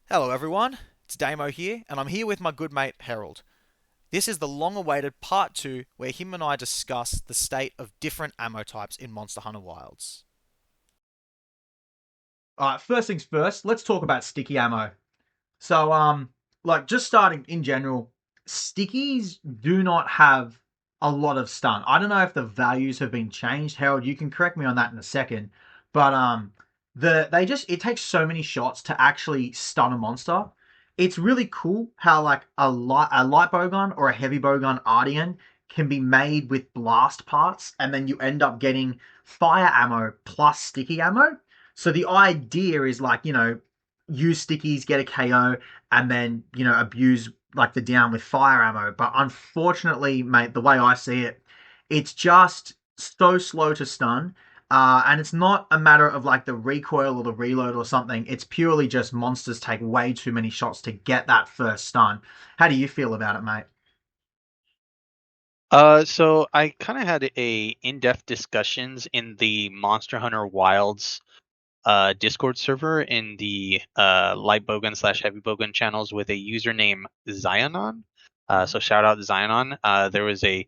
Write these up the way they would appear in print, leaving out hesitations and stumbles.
Hello, everyone. It's Damo here, and I'm here with my good mate Harold. This is the long awaited part two where him and I discuss the state of different ammo types in Monster Hunter Wilds. All right, first things first, let's talk about sticky ammo. So, like just starting in general, stickies do not have a lot of stun. I don't know if the values have been changed. Harold, you can correct me on that in a second. But it takes so many shots to actually stun a monster. It's really cool how like a light bowgun or a heavy bowgun RDN can be made with blast parts, and then you end up getting fire ammo plus sticky ammo. So the idea is like, use stickies, get a KO, and then, abuse like the down with fire ammo. But unfortunately, mate, the way I see it, it's just so slow to stun. And it's not a matter of like the recoil or the reload or something. It's purely just monsters take way too many shots to get that first stun. How do you feel about it, mate? So I kind of had a in-depth discussions in the Monster Hunter Wilds Discord server in the Light Bowgun slash Heavy Bowgun channels with a user named Zionon. Mhm. So shout out to Zionon. There was a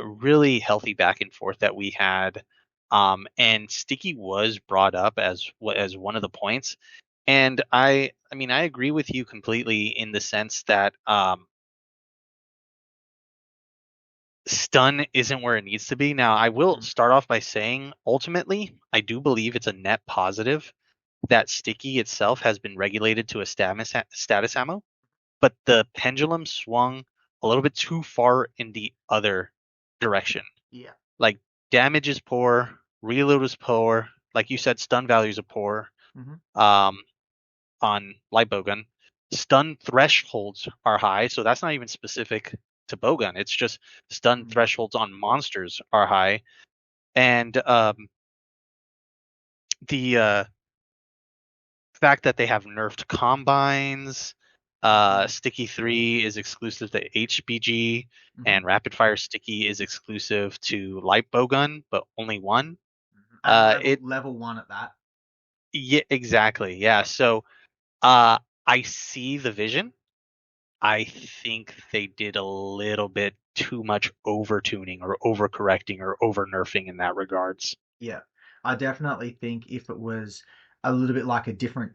really healthy back and forth that we had, and Sticky was brought up as one of the points. And I mean, I agree with you completely in the sense that stun isn't where it needs to be. Now, I will Mhm. start off by saying ultimately, I do believe it's a net positive that sticky itself has been regulated to a status ammo, but the pendulum swung a little bit too far in the other direction. Yeah. Like damage is poor, reload is poor, like you said, stun values are poor. Hmm. Um, on light bowgun. Stun thresholds are high, so that's not even specific to bowgun. It's just stun Hmm. thresholds on monsters are high, and the fact that they have nerfed combines. Hmm. Sticky 3 is exclusive to HBG, Hmm. and Rapid Fire Sticky is exclusive to Light Bowgun, but only one. And level It level one at that. Yeah, exactly. Yeah. So uh, I see the vision. I think they did a little bit too much over tuning or over correcting or over nerfing in that regards. Yeah, I definitely think if it was a little bit like a different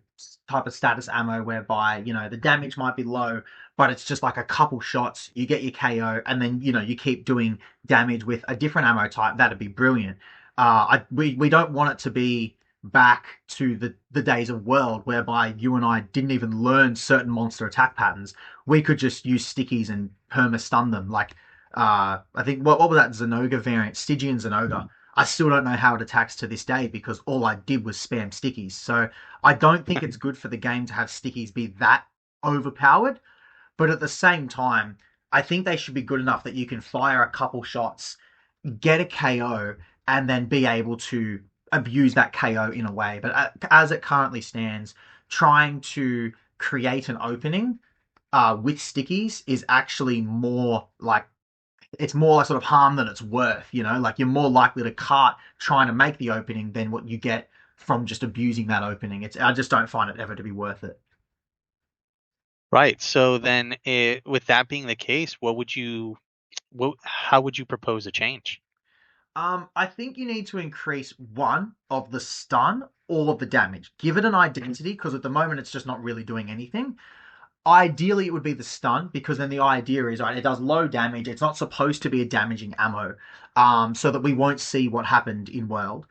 type of status ammo whereby, the damage might be low, but it's just like a couple shots, you get your KO, and then, you keep doing damage with a different ammo type, that'd be brilliant. We don't want it to be back to the days of World whereby you and I didn't even learn certain monster attack patterns. We could just use stickies and perma stun them. Like, I think, what was that Zenoga variant? Stygian Zenoga. I still don't know how it attacks to this day because all I did was spam stickies. So I don't think it's good for the game to have stickies be that overpowered. But at the same time, I think they should be good enough that you can fire a couple shots, get a KO, and then be able to abuse that KO in a way. But as it currently stands, trying to create an opening with stickies is actually more like it's more like sort of harm than it's worth, like you're more likely to cart trying to make the opening than what you get from just abusing that opening. I just don't find it ever to be worth it. Right. So then, with that being the case, how would you propose a change? I think you need to increase one of the stun or the damage. Give it an identity because at the moment it's just not really doing anything. Ideally, it would be the stun because then the idea is, right, it does low damage. It's not supposed to be a damaging ammo, so that we won't see what happened in world.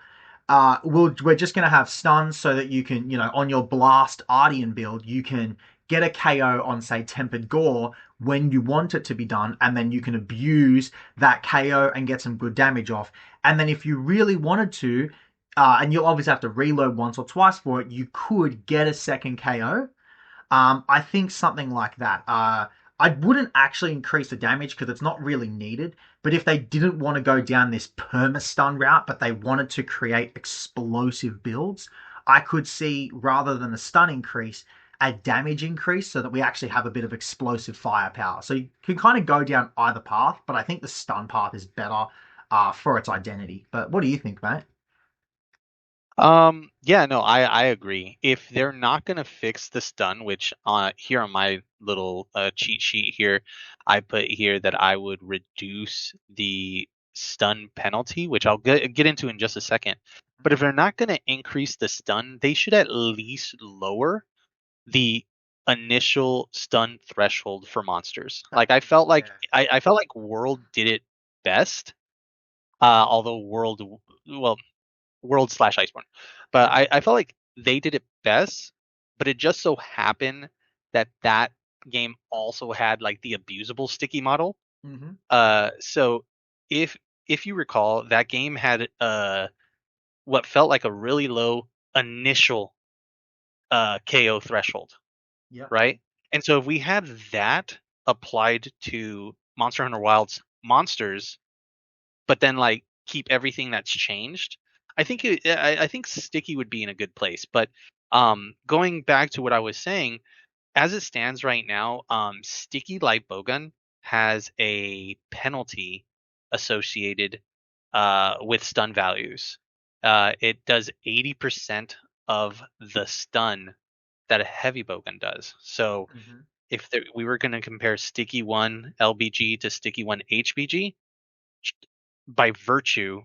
We're just going to have stuns so that you can, on your blast Ardian build, you can get a KO on, say, Tempered Gore when you want it to be done, and then you can abuse that KO and get some good damage off. And then if you really wanted to, and you'll obviously have to reload once or twice for it, you could get a second KO. I think something like that. I wouldn't actually increase the damage because it's not really needed. But if they didn't want to go down this perma stun route, but they wanted to create explosive builds, I could see rather than a stun increase, a damage increase so that we actually have a bit of explosive firepower. So you can kind of go down either path, but I think the stun path is better for its identity. But what do you think, mate? Yeah, no, I agree. If they're not gonna fix the stun, which here on my little cheat sheet here, I put here that I would reduce the stun penalty, which I'll get into in just a second. But if they're not gonna increase the stun, they should at least lower the initial stun threshold for monsters. Like I felt like Yeah. I felt like World did it best. Although well, World slash Iceborne. But I felt like they did it best, but it just so happened that that game also had like the abusable sticky model. Hmm. So if if you recall, that game had what felt like a really low initial KO threshold, Yep. right? And so if we had that applied to Monster Hunter Wilds monsters, but then like keep everything that's changed. I think Sticky would be in a good place. But going back to what I was saying, as it stands right now, Sticky Light Bowgun has a penalty associated with stun values. It does 80% of the stun that a heavy bowgun does. So Hmm. if we were going to compare Sticky 1 LBG to Sticky 1 HBG, by virtue,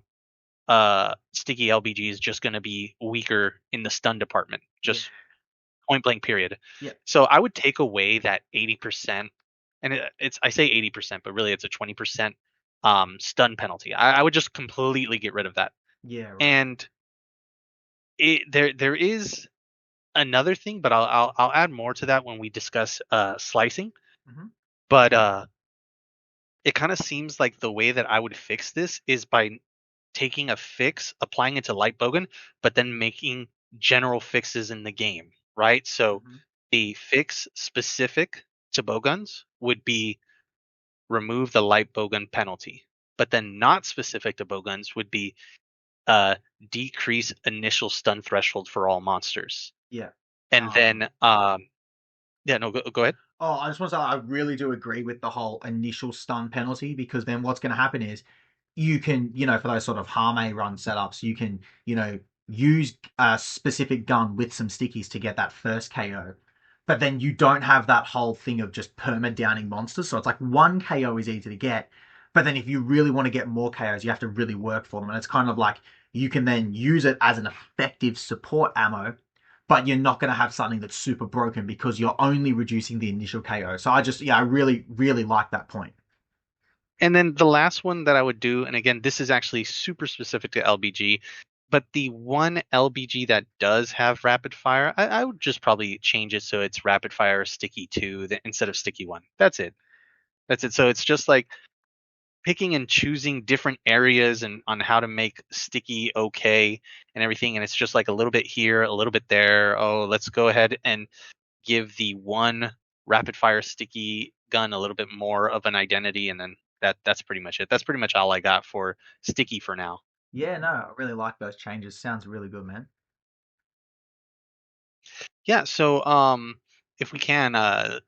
Sticky LBG is just going to be weaker in the stun department, Yeah. just point blank period. Yep. So I would take away that 80%, and it's I say 80%, but really it's a 20% stun penalty. I would just completely get rid of that. Yeah. Right. And there is another thing, but I'll add more to that when we discuss slicing. Hmm. But it kind of seems like the way that I would fix this is by taking a fix, applying it to Light Bogan, but then making general fixes in the game, right? So Hmm. the fix specific to bowguns would be remove the Light Bowgun penalty, but then not specific to bowguns would be uh, decrease initial stun threshold for all monsters. Yeah. And Um, then, yeah, no, go ahead. Oh, I just want to say I really do agree with the whole initial stun penalty because then what's going to happen is you can, for those sort of Harme run setups, you can, use a specific gun with some stickies to get that first KO. But then you don't have that whole thing of just perma downing monsters. So it's like one KO is easy to get. But then if you really want to get more KOs, you have to really work for them. And it's kind of like you can then use it as an effective support ammo, but you're not going to have something that's super broken because you're only reducing the initial KO. So I really, really like that point. And then the last one that I would do, and again, this is actually super specific to LBG, but the one LBG that does have rapid fire, I would just probably change it so it's rapid fire sticky 2 instead of sticky 1. That's it. That's it. So it's just like picking and choosing different areas and on how to make sticky okay and everything. And it's just like a little bit here, a little bit there. Oh, let's go ahead and give the one rapid fire sticky gun a little bit more of an identity, and then that's pretty much it. That's pretty much all I got for sticky for now. Yeah, no, I really like those changes. Sounds really good, man. Yeah, so if we can,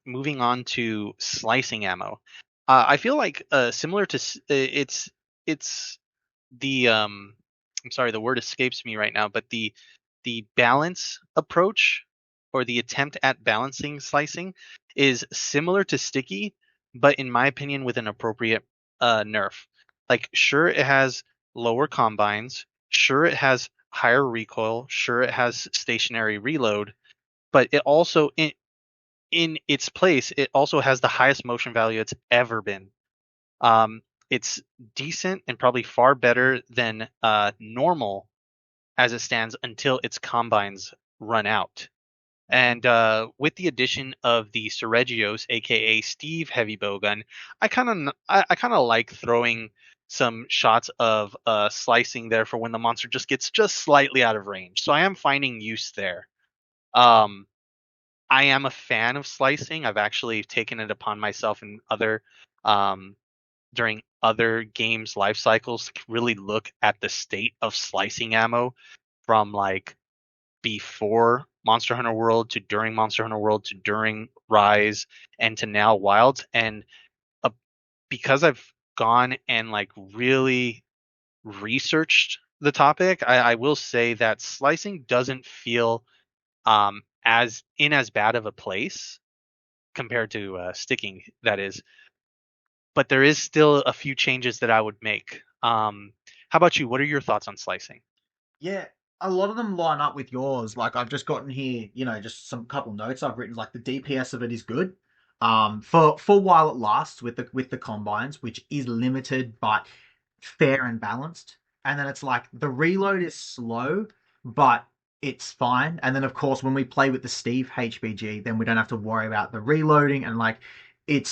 moving on to slicing ammo. I feel like similar to it's the I'm sorry, the word escapes me right now, but the balance approach or the attempt at balancing slicing is similar to sticky, but in my opinion with an appropriate nerf. Like sure it has lower combines, sure it has higher recoil, sure it has stationary reload, but it also in its place it also has the highest motion value it's ever been. It's decent and probably far better than normal as it stands until its combines run out. And with the addition of the Seregios, aka Steve Heavy Bowgun, I kind of like throwing some shots of slicing there for when the monster just gets just slightly out of range. So I am finding use there. Um, I am a fan of slicing. I've actually taken it upon myself in other um, during other games life cycles to really look at the state of slicing ammo from like before Monster Hunter World to during Monster Hunter World to during Rise and to now Wilds. And uh, because I've gone and like really researched the topic, I will say that slicing doesn't feel as bad of a place compared to sticking. That is, but there is still a few changes that I would make. How about you? What are your thoughts on slicing? Yeah, a lot of them line up with yours. Like I've just gotten here, just some couple notes I've written. Like the DPS of it is good. For while it lasts with the combines, which is limited but fair and balanced. And then it's like the reload is slow, but it's fine. And then of course when we play with the Steve HBG, then we don't have to worry about the reloading and like it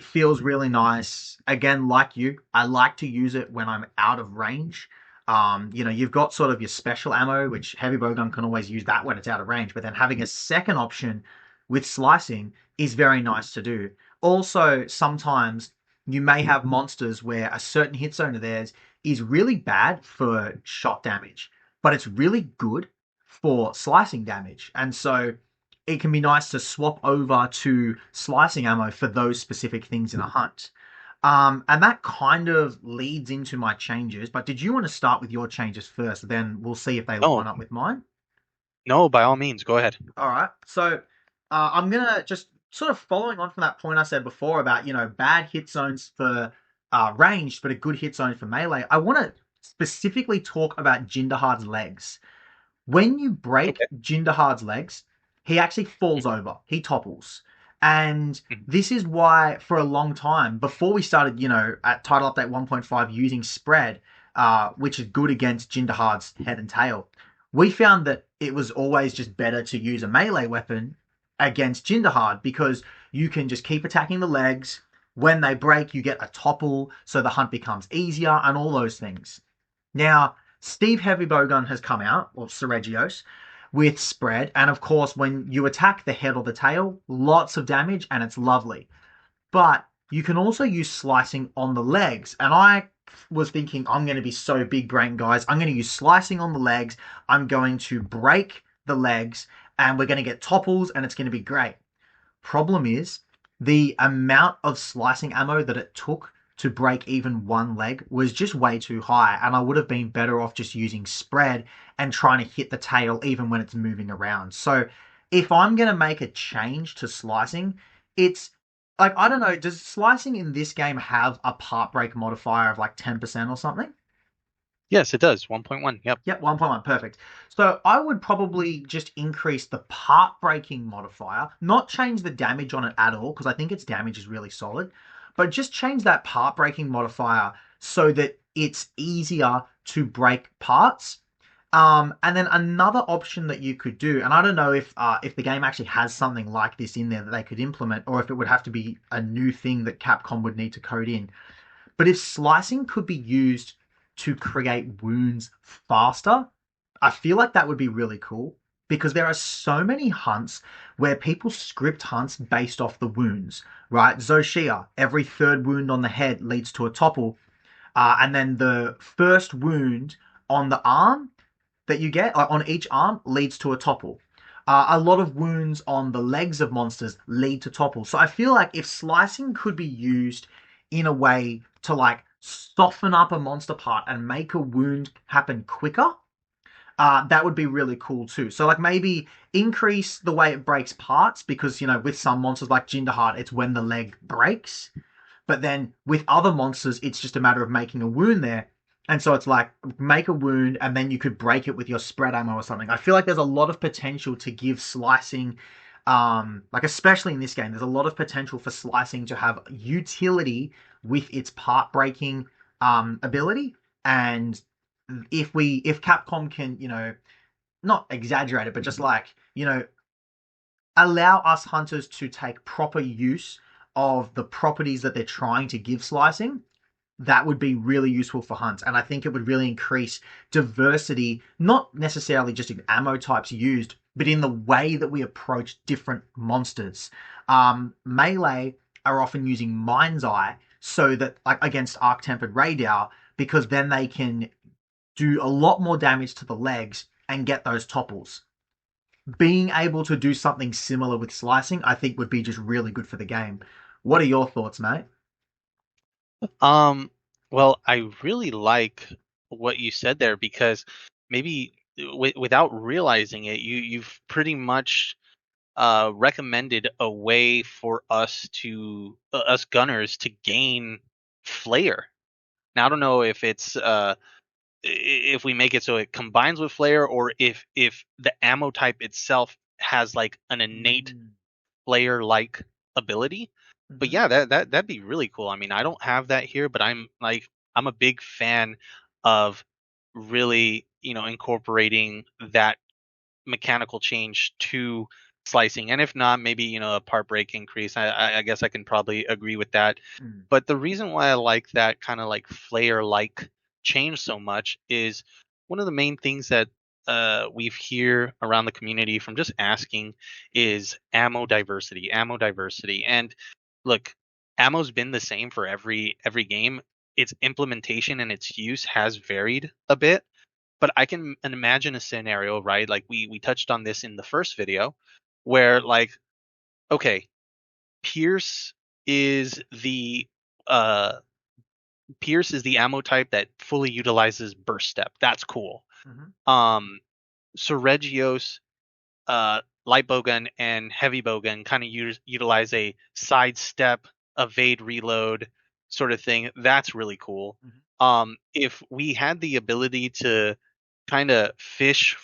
feels really nice. Again, like you, I like to use it when I'm out of range. You've got sort of your special ammo, which heavy bowgun can always use that when it's out of range, but then having a second option with slicing is very nice to do. Also, sometimes you may have monsters where a certain hit zone of theirs is really bad for shot damage, but it's really good for slicing damage. And so it can be nice to swap over to slicing ammo for those specific things in a hunt. And that kind of leads into my changes. But did you want to start with your changes first? Then we'll see if they No, line up with mine. no, by all means, go ahead. All right. So I'm gonna just sort of following on from that point I said before about bad hit zones for ranged, but a good hit zone for melee. I want to specifically talk about Jindahar's legs. When you break Okay. Jindahar's legs, he actually falls over. He topples. And Mhm. this is why, for a long time, before we started, at Title Update 1.5 using spread, which is good against Jindahar's head and tail, we found that it was always just better to use a melee weapon against Jindahard because you can just keep attacking the legs. When they break, you get a topple, so the hunt becomes easier, and all those things. Now, Steve Heavy Bowgun has come out, or Seregios, with spread, and of course, when you attack the head or the tail, lots of damage, and it's lovely. But you can also use slicing on the legs, and I was thinking, I'm going to be so big brain, guys. I'm going to use slicing on the legs. I'm going to break the legs, and we're going to get topples, and it's going to be great. Problem is, the amount of slicing ammo that it took to break even one leg was just way too high, and I would have been better off just using spread and trying to hit the tail even when it's moving around. So, if I'm going to make a change to slicing, it's like, I don't know, does slicing in this game have a part break modifier of like 10% or something? Yes, it does. 1.1. Yep. Yep, 1.1, perfect. So I would probably just increase the part breaking modifier, not change the damage on it at all, because I think its damage is really solid, but just change that part breaking modifier so that it's easier to break parts. And then another option that you could do, and I don't know if the game actually has something like this in there that they could implement, or if it would have to be a new thing that Capcom would need to code in. But if slicing could be used to create wounds faster, I feel like that would be really cool because there are so many hunts where people script hunts based off the wounds, right? Zoshia, every third wound on the head leads to a topple, and then the first wound on the arm that you get on each arm leads to a topple. A lot of wounds on the legs of monsters lead to topples. So I feel like if slicing could be used in a way to like soften up a monster part and make a wound happen quicker, that would be really cool too. So like maybe increase the way it breaks parts because with some monsters like Jinderheart, it's when the leg breaks. But then with other monsters, it's just a matter of making a wound there. And so it's like make a wound and then you could break it with your spread ammo or something. I feel like there's a lot of potential to give slicing, like especially in this game, there's a lot of potential for slicing to have utility with its part breaking ability. And if Capcom can, not exaggerate it, but just like, allow us hunters to take proper use of the properties that they're trying to give slicing, that would be really useful for hunts. And I think it would really increase diversity, not necessarily just in ammo types used, but in the way that we approach different monsters. Melee are often using Mind's Eye so that, like against Arc Tempered Radar, because then they can do a lot more damage to the legs and get those topples. Being able to do something similar with slicing, I think would be just really good for the game. What are your thoughts, mate? Um, well, I really like what you said there, because maybe without realizing it, you've pretty much recommended a way for us gunners to gain flair. Now I don't know if it's if we make it so it combines with flair, or if the ammo type itself has like an innate Mm. flair like ability. But Mhm. yeah, that'd be really cool. I mean, I don't have that here, but I'm a big fan of really, incorporating that mechanical change to slicing. And if not, maybe, a part break increase. I guess I can probably agree with that. Mm. But the reason why I like that kind of like flare like change so much is one of the main things that we've hear around the community from just asking is ammo diversity. And look, ammo's been the same for every game. Its implementation and its use has varied a bit, but I can imagine a scenario, right? Like we touched on this in the first video, where like, okay, Pierce is the uh Pierce is the ammo type that fully utilizes burst step. That's cool. Mhm. Um Seregios, light bowgun and heavy bowgun kind of utilize a sidestep, evade, reload sort of thing. That's really cool. Mhm. If we had the ability to kind of fish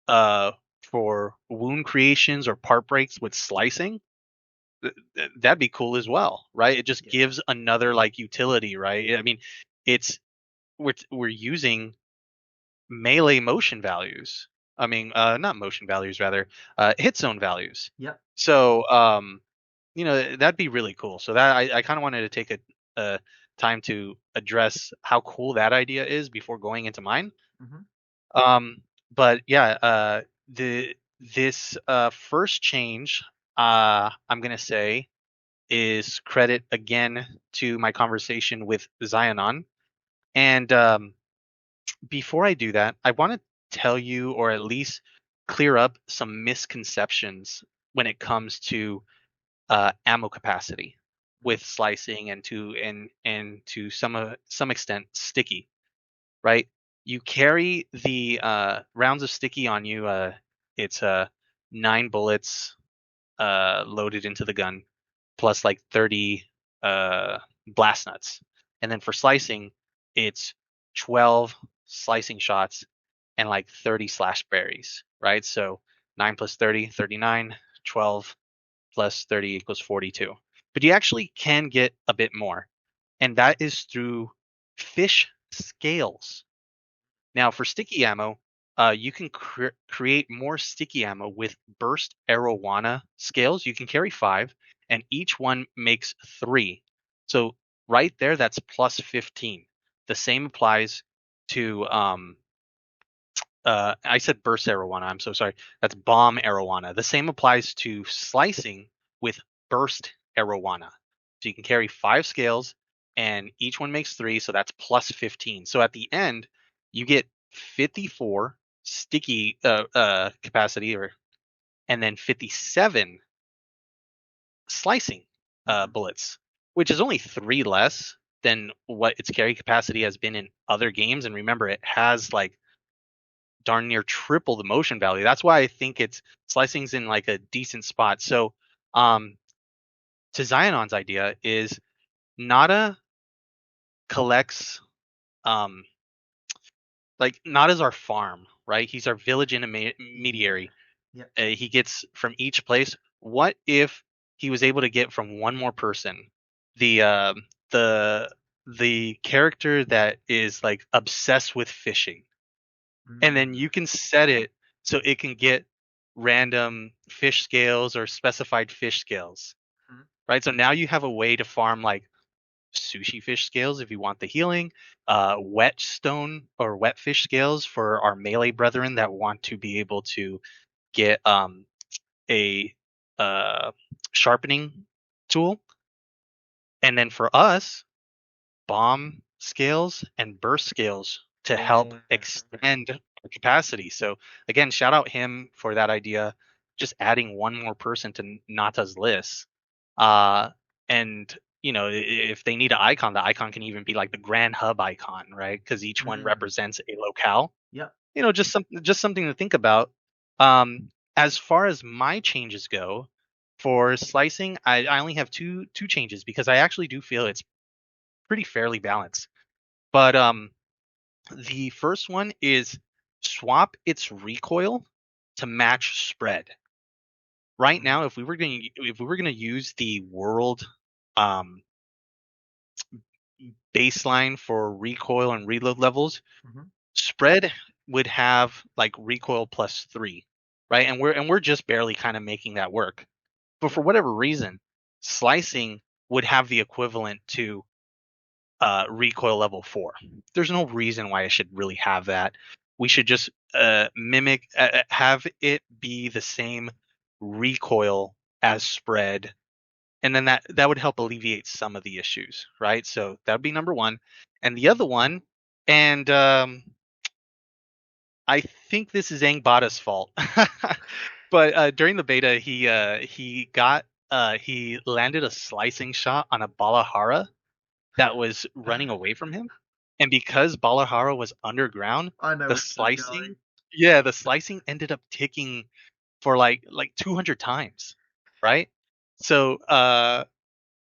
uh for wound creations or part breaks with slicing, that'd be cool as well, right? It just Yeah. gives another like utility, right? I mean, it's we're using melee motion values. I mean, not motion values, rather, hit zone values. Yep. So, that'd be really cool. So that I kind of wanted to take a time to address how cool that idea is before going into mine. Mhm. Um, but yeah, the this first change, I'm gonna say, is credit again to my conversation with Zionon. And before I do that, I want to tell you, or at least clear up some misconceptions when it comes to ammo capacity Mhm. with slicing, and to some extent sticky, right? You carry the rounds of sticky on you. It's 9 bullets loaded into the gun, plus like 30 blast nuts. And then for slicing, it's 12 slicing shots and like 30 slash berries, right? So 9 plus 30, 39, 12 plus 30 equals 42. But you actually can get a bit more, and that is through fish scales. Now, for sticky ammo, you can create more sticky ammo with burst arowana scales. You can carry 5, and each one makes 3. So right there, that's plus 15. The same applies to I said burst arowana. I'm so sorry. That's bomb arowana. The same applies to slicing with burst arowana. So you can carry 5 scales, and each one makes 3, so that's plus 15. So at the end, you get 54 sticky capacity, and then 57 slicing Mhm. bullets, which is only 3 less than what its carry capacity has been in other games. And remember, it has like darn near triple the motion value. That's why I think it's slicing's in like a decent spot. So, um, to Zionon's idea is Nada collects, um, like Nada's our farm, right? He's our village Yeah. intermediary. Yep. He gets from each place. What if he was able to get from one more person, the the the character that is like obsessed with fishing, and then Mm. you can set it so it can get random fish scales or specified fish scales, Mhm. right? So now you have a way to farm like sushi fish scales if you want the healing, wet stone or wet fish scales for our melee brethren that want to be able to get a uh, sharpening tool, and then for us, bomb scales and burst scales to help Yeah. extend our capacity. So again, shout out him for that idea. Just adding one more person to Nata's list. Uh, and if they need an icon, the icon can even be like the grand hub icon, right? Because each one Mm. represents a locale. Yep. Just something to think about. As far as my changes go, for slicing, I only have two changes because I actually do feel it's pretty fairly balanced. But the first one is swap its recoil to match spread. Right Mhm. now, if we were gonna use the world um, baseline for recoil and reload levels, Mhm. spread would have like recoil plus 3, right? And we're just barely kind of making that work. But for Yep. whatever reason, slicing would have the equivalent to recoil level 4. There's no reason why it should really have that. We should just have it be the same recoil as spread, and then that would help alleviate some of the issues, right? So that would be number one. And the other one, and I think this is Angbata's fault, but during the beta, he landed a slicing shot on a Balahara that was running away from him, and because Balahara was underground, I know the where this is slicing, going. yeah, the slicing ended up ticking for like 200 times, right? So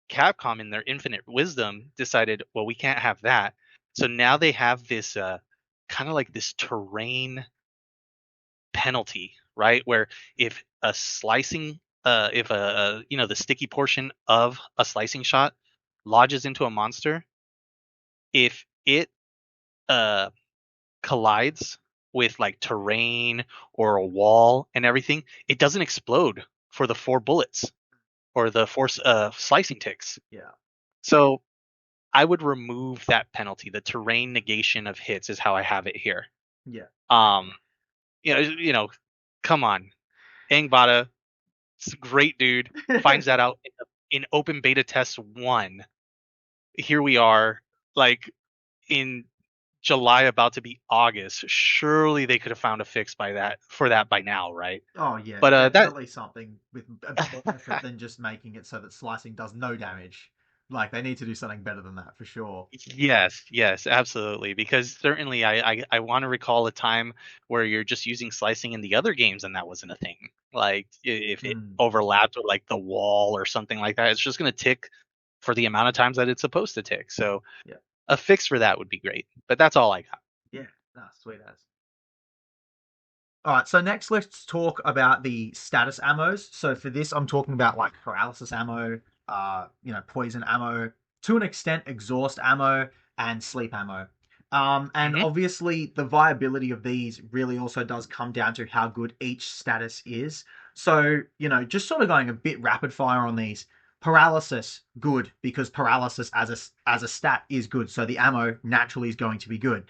Capcom, in their infinite wisdom, decided, well, we can't have that. So now they have this kind of like this terrain penalty, right? Where if the sticky portion of a slicing shot lodges into a monster, if it uh collides with like terrain or a wall and everything, it doesn't explode for the 4 bullets or the 4 slicing ticks. Yeah. So I would remove that penalty. The terrain negation of hits is how I have it here. Yeah. Um, come on, Angbata, great dude, finds that out in open beta test 1. Here we are, like in July, about to be August. Surely they could have found a fix by now, right? Oh yeah, But that definitely something with a bit more effort than just making it so that slicing does no damage. Like they need to do something better than that for sure. Yes, absolutely. Because certainly, I want to recall a time where you're just using slicing in the other games and that wasn't a thing. Like if it Mm. overlapped with like the wall or something like that, it's just going to tick for the amount of times that it's supposed to tick. So Yeah. a fix for that would be great. But that's all I got. Yeah. Nah, sweet as. All right, so next let's talk about the status ammos. So for this, I'm talking about like paralysis ammo, poison ammo, to an extent, exhaust ammo, and sleep ammo. And Hmm. obviously, the viability of these really also does come down to how good each status is. So, just sort of going a bit rapid fire on these. Paralysis, good, because paralysis as a stat is good. So the ammo naturally is going to be good.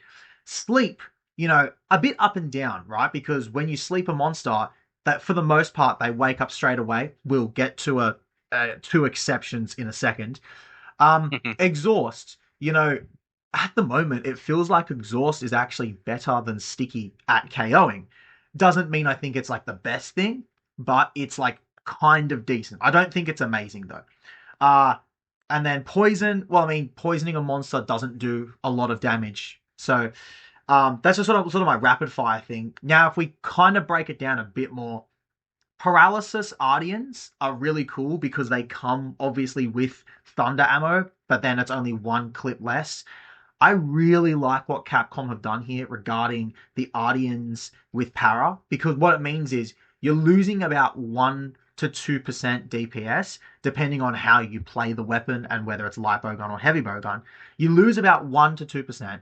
Sleep, a bit up and down, right? Because when you sleep a monster, that for the most part they wake up straight away. We'll get to two exceptions in a second. Exhaust, at the moment it feels like exhaust is actually better than sticky at KOing. Doesn't mean I think it's like the best thing, but it's like kind of decent. I don't think it's amazing though. Uh and then poison, well, I mean, poisoning a monster doesn't do a lot of damage. So that's just sort of my rapid fire thing. Now, if we kind of break it down a bit more, paralysis Ardians are really cool because they come obviously with thunder ammo, but then it's only one clip less. I really like what Capcom have done here regarding the Ardians with para because what it means is you're losing about 1 to 2% DPS depending on how you play the weapon and whether it's light bowgun or heavy bowgun. You lose about 1 to 2%,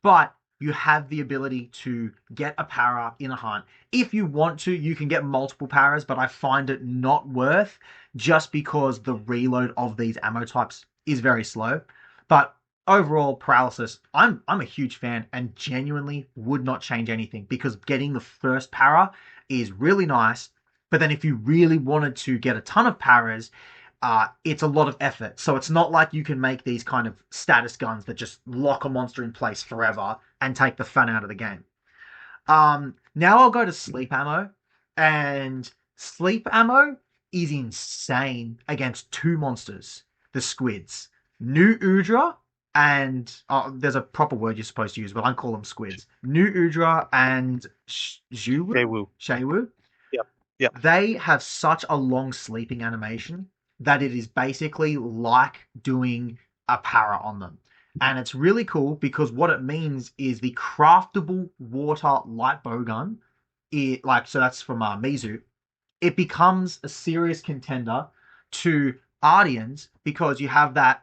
but you have the ability to get a para in a hunt. If you want to, you can get multiple paras, but I find it not worth just because the reload of these ammo types is very slow. But overall, paralysis, I'm a huge fan and genuinely would not change anything because getting the first para is really nice. But then if you really wanted to get a ton of paras, it's a lot of effort. So it's not like you can make these kind of status guns that just lock a monster in place forever and take the fun out of the game. Now I'll go to sleep ammo, and sleep ammo is insane against two monsters. the squids. New Udra and there's a proper word you're supposed to use, but I call them squids. New Udra and Zhuwu, Daewoo. Shaywu, Yep. Yep. they have such a long sleeping animation that it is basically like doing a para on them. And it's really cool because what it means is the craftable water light bowgun, so that's from Mizu, it becomes a serious contender to Ardians because you have that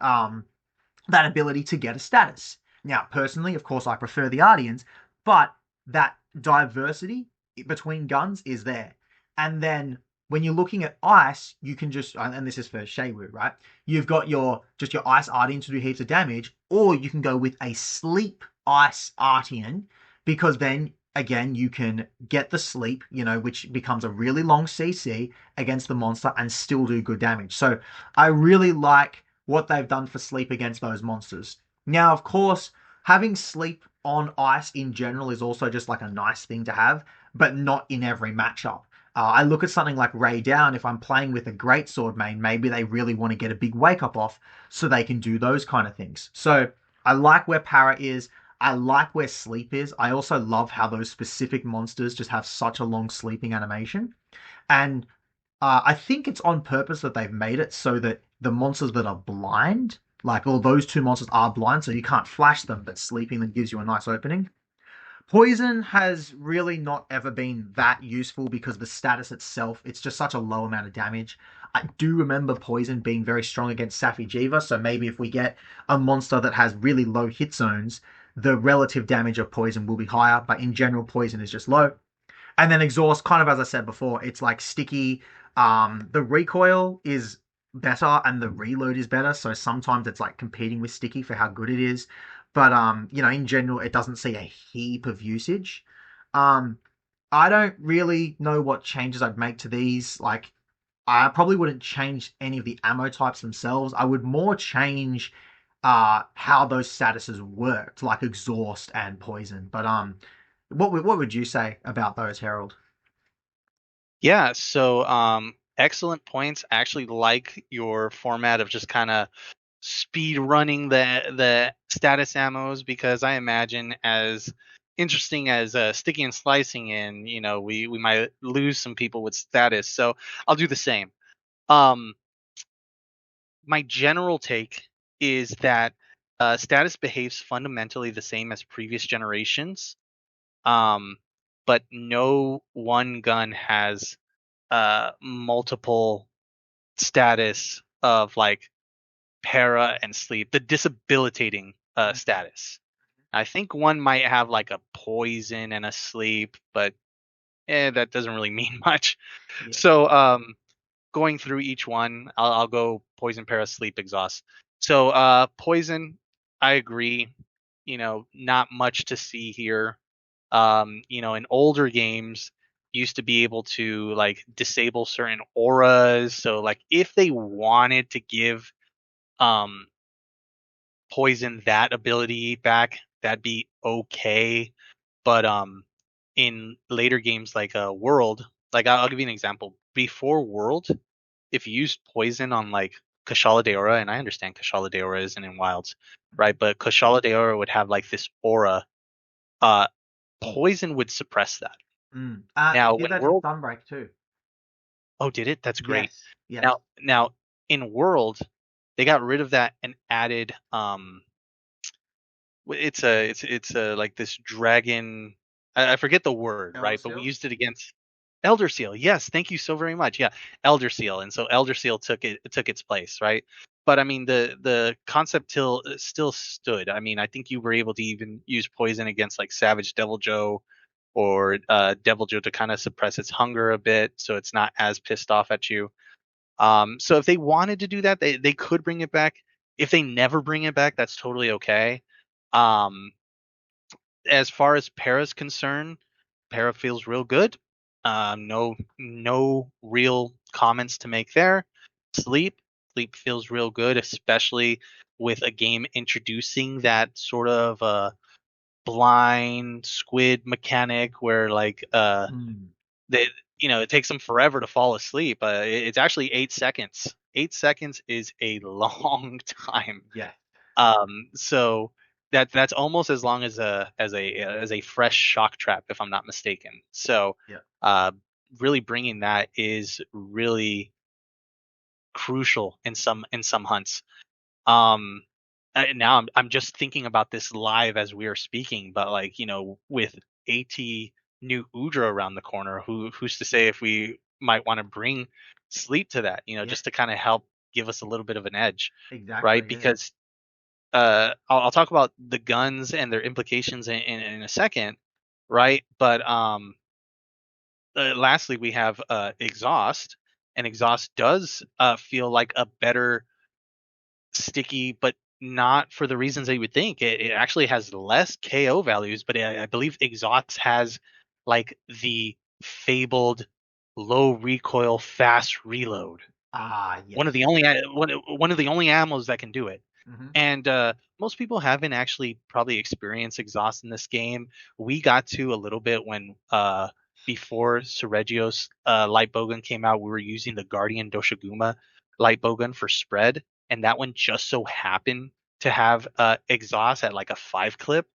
ability to get a status. Now, personally, of course, I prefer the Ardians, but that diversity between guns is there. And then when you're looking at ice, you can just, and this is for Shaywu, right? You've got your ice Artian to do heaps of damage, or you can go with a sleep ice Artian because then again you can get the sleep, which becomes a really long CC against the monster and still do good damage. So I really like what they've done for sleep against those monsters. Now, of course, having sleep on ice in general is also just like a nice thing to have, but not in every matchup. I look at something like Ray Down. If I'm playing with a greatsword main, maybe they really want to get a big wake up off so they can do those kind of things. So I like where Para is. I like where sleep is. I also love how those specific monsters just have such a long sleeping animation. And I think it's on purpose that they've made it so that the monsters that are blind, like all those two monsters are blind, so you can't flash them, but sleeping them gives you a nice opening. Poison has really not ever been that useful because the status itself, it's just such a low amount of damage. I do remember Poison being very strong against Safi Jiva, so maybe if we get a monster that has really low hit zones, the relative damage of Poison will be higher, but in general, Poison is just low. And then exhaust, kind of as I said before, it's like sticky. The recoil is better and the reload is better. So sometimes it's like competing with sticky for how good it is. But in general, it doesn't see a heap of usage. Um, I don't really know what changes I'd make to these. Like, I probably wouldn't change any of the ammo types themselves. I would more change how those statuses worked, like exhaust and poison. But what would you say about those, Harold? Yeah, so excellent points. I actually like your format of just kind of speed running the status ammos because I imagine as interesting as sticking and slicing in, we might lose some people with status. So I'll do the same. Um, my general take is that status behaves fundamentally the same as previous generations, um, but no one gun has multiple status of like para and sleep, the disabilitating status. I think one might have like a poison and a sleep, but that doesn't really mean much. Yeah. So going through each one, I'll go poison, para, sleep, exhaust. So poison, I agree. Not much to see here. In older games, used to be able to like disable certain auras. So like if they wanted to give um poison that ability back, that'd be okay. But in later games like World, like I'll give you an example. Before World, if you used poison on like Kashala Deora, and I understand Kashala Deora isn't in Wilds, right? But Kashala Deora would have like this aura. Uh, poison would suppress that. It Now, did when that in World, Sunbreak too. oh, did it? That's great. Yes, yes. Now in World, they got rid of that and added it's a like this dragon. I forget the word, Elder right? But we Seal? used it against Elder Seal. Yes, thank you so very much. Yeah, Elder Seal, and so Elder Seal took its place, right? But I mean, the concept still stood. I mean, I think you were able to even use poison against like Savage Devil Joe or Devil Joe to kind of suppress its hunger a bit, so it's not as pissed off at you. So if they wanted to do that, they could bring it back. If they never bring it back, that's totally okay. Um, as far as Para's concerned, Para feels real good. No real comments to make there. Sleep, sleep feels real good, especially with a game introducing that sort of blind squid mechanic where like Mm. they it takes them forever to fall asleep. It's actually 8 seconds. 8 seconds is a long time. Yeah. So that's almost as long as a fresh shock trap, if I'm not mistaken. So, Yeah. uh, really bringing that is really crucial in some hunts. Um, Now I'm just thinking about this live as we are speaking, but like with AT new Udra around the corner, who's to say if we might want to bring sleep to that, Yeah. just to kind of help give us a little bit of an edge, right? Exactly. Yeah. Because I'll talk about the guns and their implications in a second, right? But lastly, we have exhaust, and exhaust does feel like a better sticky, but not for the reasons that you would think. It actually has less KO values, but I believe exhaust has like the fabled low recoil, fast reload. Ah, One of yes. the only one of the only ammos that can do it. Hmm. And most people haven't actually probably experienced exhaust in this game. We got to a little bit when before Seregio's light bowgun came out. We were using the Guardian Doshiguma light bowgun for spread, and that one just so happened to have exhaust at like a 5 clip,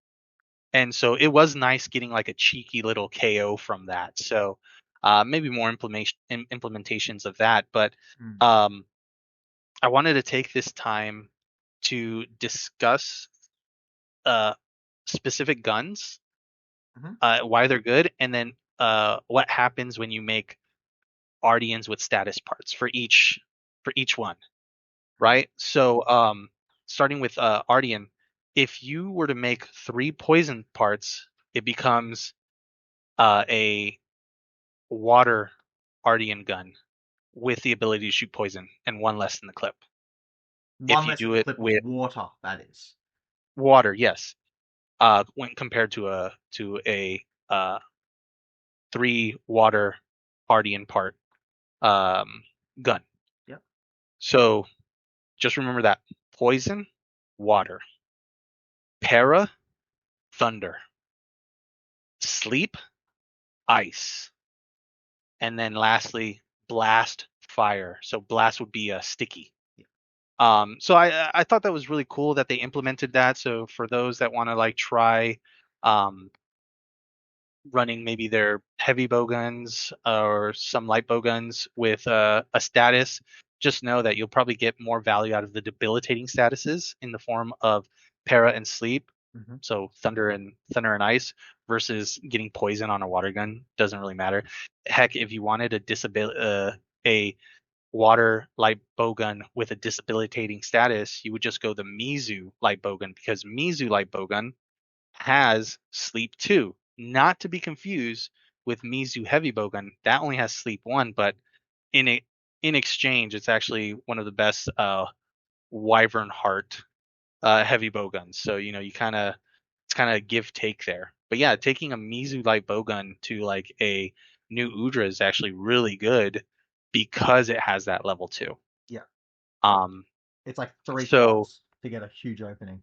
and so it was nice getting like a cheeky little KO from that. So maybe more implementations of that, but Mm. um, I wanted to take this time to discuss uh, specific guns, Hmm. why they're good, and then what happens when you make Ardians with status parts for each one, right? So starting with Ardian, if you were to make 3 poison parts, it becomes a water Ardian gun with the ability to shoot poison and one less than the clip. One If you less than do the it clip of with water, that is. water, yes, when compared to a 3 water Ardian part um, gun. Yep. So just remember that: poison, water; para, thunder; sleep, ice; and then lastly, blast, fire. So blast would be a sticky. Yep. So I thought that was really cool that they implemented that. So for those that want to like try um, running maybe their heavy bow guns or some light bow guns with a status, just know that you'll probably get more value out of the debilitating statuses in the form of para and sleep. Hmm. So thunder and ice versus getting poison on a water gun doesn't really matter. Heck, if you wanted a water light bowgun with a disabilitating status, you would just go the Mizu light bowgun, because Mizu light bowgun has sleep 2, not to be confused with Mizu heavy bowgun. That only has sleep 1, but in a, in exchange, it's actually one of the best Wyvern Heart heavy bowguns. So you kind of it's kind of give take there. But yeah, taking a Mizu light bowgun to like a new Udra is actually really good because it has that level 2. Yeah. Um, It's like three so shots to get a huge opening.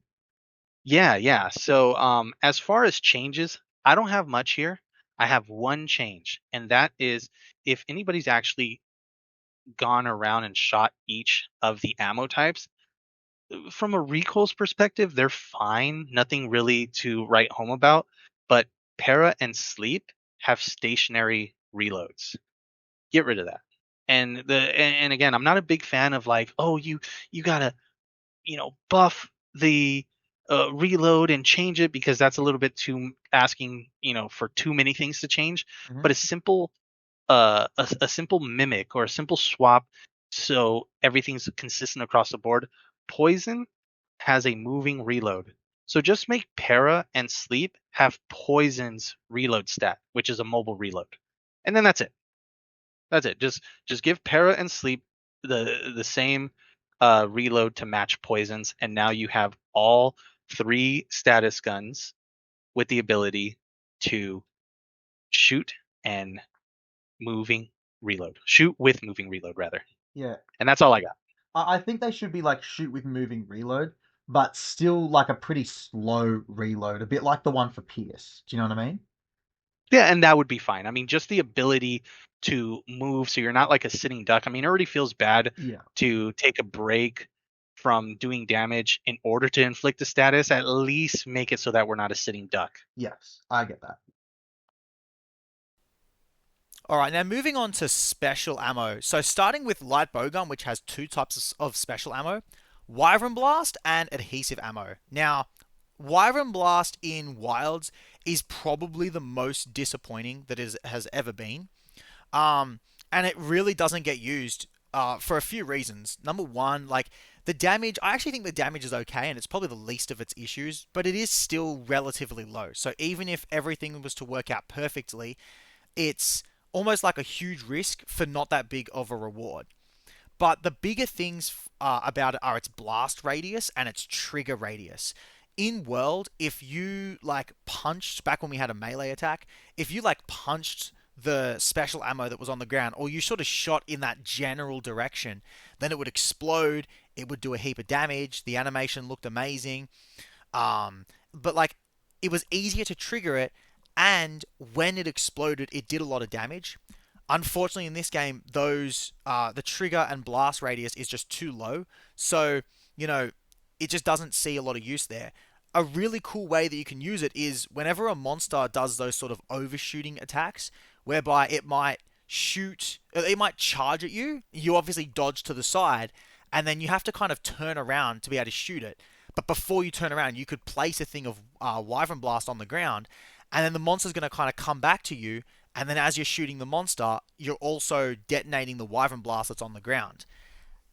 Yeah, yeah. So, as far as changes, I don't have much here. I have one change, and that is if anybody's actually gone around and shot each of the ammo types, from a recoil's perspective, they're fine. Nothing really to write home about. But para and sleep have stationary reloads. Get rid of that. And again, I'm not a big fan of like, oh, you gotta buff the reload and change it, because that's a little bit too asking, for too many things to change. Hmm. But a simple mimic or a simple swap, so everything's consistent across the board. Poison has a moving reload. So just make para and sleep have poison's reload stat, which is a mobile reload. And then that's it. That's it. Just give para and sleep the same reload to match poisons, and now you have all 3 status guns with the ability to shoot and moving reload. Shoot with moving reload rather. Yeah. And that's all I got. I think they should be like shoot with moving reload, but still like a pretty slow reload, a bit like the one for Pierce. Do you know what I mean? Yeah, and that would be fine. I mean, just the ability to move so you're not like a sitting duck. I mean, it already feels bad Yeah. to take a break from doing damage in order to inflict a status. At least make it so that we're not a sitting duck. Yes, I get that. All right, now moving on to special ammo. So starting with light bowgun, which has two types of special ammo, Wyvern Blast and adhesive ammo. Now, Wyvern Blast in Wilds is probably the most disappointing that has ever been. Um, and it really doesn't get used for a few reasons. Number one, like the damage, I actually think the damage is okay and it's probably the least of its issues, but it is still relatively low. So even if everything was to work out perfectly, it's almost like a huge risk for not that big of a reward. But the bigger things about it are its blast radius and its trigger radius. In World, if you like punched back when we had a melee attack, if you like punched the special ammo that was on the ground, or you sort of shot in that general direction, then it would explode. It would do a heap of damage. The animation looked amazing. But like, it was easier to trigger it, and when it exploded, it did a lot of damage. Unfortunately, in this game, those the trigger and blast radius is just too low, so you know it just doesn't see a lot of use there. A really cool way that you can use it is whenever a monster does those sort of overshooting attacks, whereby it might charge at you. You obviously dodge to the side, and then you have to kind of turn around to be able to shoot it. But before you turn around, you could place a thing of Wyvern Blast on the ground, and then the monster's going to kind of come back to you. And then as you're shooting the monster, you're also detonating the Wyvern Blast that's on the ground.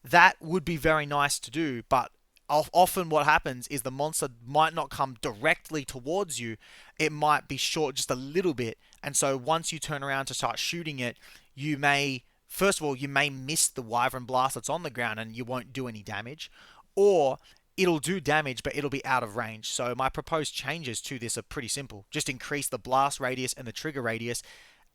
That would be very nice to do, but often what happens is the monster might not come directly towards you. It might be short just a little bit. And so once you turn around to start shooting it, you may, first of all, you may miss the Wyvern Blast that's on the ground and you won't do any damage. Or it'll do damage, but it'll be out of range. So my proposed changes to this are pretty simple. Just increase the blast radius and the trigger radius.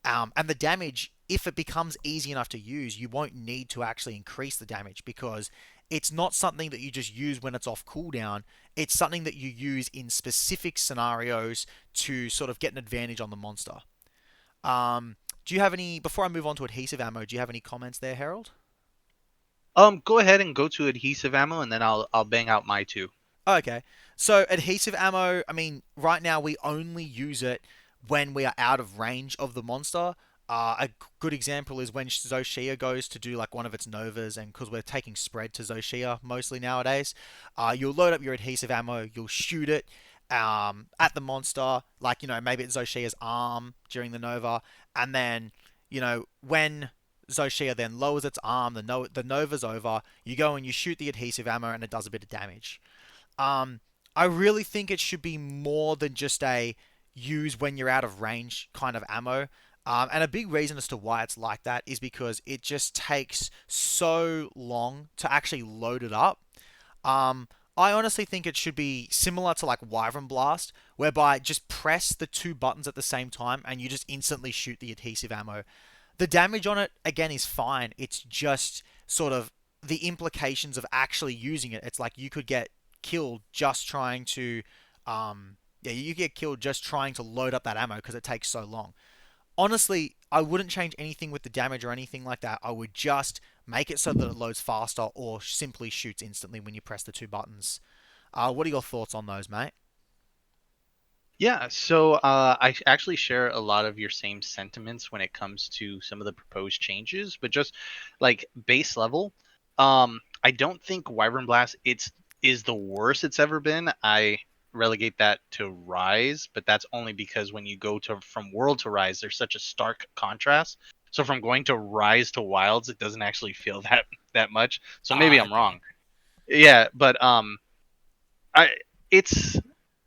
And the damage, if it becomes easy enough to use, you won't need to actually increase the damage because it's not something that you just use when it's off cooldown. It's something that you use in specific scenarios to sort of get an advantage on the monster. Do you have any, before I move on to adhesive ammo, do you have any comments there, Harold? Go ahead and go to adhesive ammo, and then I'll bang out my two. Okay. So adhesive ammo, I mean, right now we only use it when we are out of range of the monster. A good example is when Zoshia goes to do like one of its novas, and because we're taking spread to Zoshia mostly nowadays, you'll load up your adhesive ammo, you'll shoot it at the monster, like maybe it's Zoshia's arm during the nova, and then when Zoshia then lowers its arm, the nova's over. You go and you shoot the adhesive ammo, and it does a bit of damage. Um, I really think it should be more than just a use when you're out of range kind of ammo. And a big reason as to why it's like that is because it just takes so long to actually load it up. Um, I honestly think it should be similar to like Wyvern Blast, whereby just press the two buttons at the same time and you just instantly shoot the adhesive ammo. The damage on it, again, is fine. It's just sort of the implications of actually using it. It's like you could get killed just trying to, you get killed just trying to load up that ammo because it takes so long. Honestly, I wouldn't change anything with the damage or anything like that. I would just make it so that it loads faster or simply shoots instantly when you press the two buttons. What are your thoughts on those, mate? Yeah, so I actually share a lot of your same sentiments when it comes to some of the proposed changes, but just like base level, I don't think Wyvern Blast is the worst it's ever been. I relegate that to Rise, but that's only because when you go to from World to Rise, there's such a stark contrast. So from going to Rise to Wilds, it doesn't actually feel that much. So maybe I'm Okay. wrong. Yeah, but I it's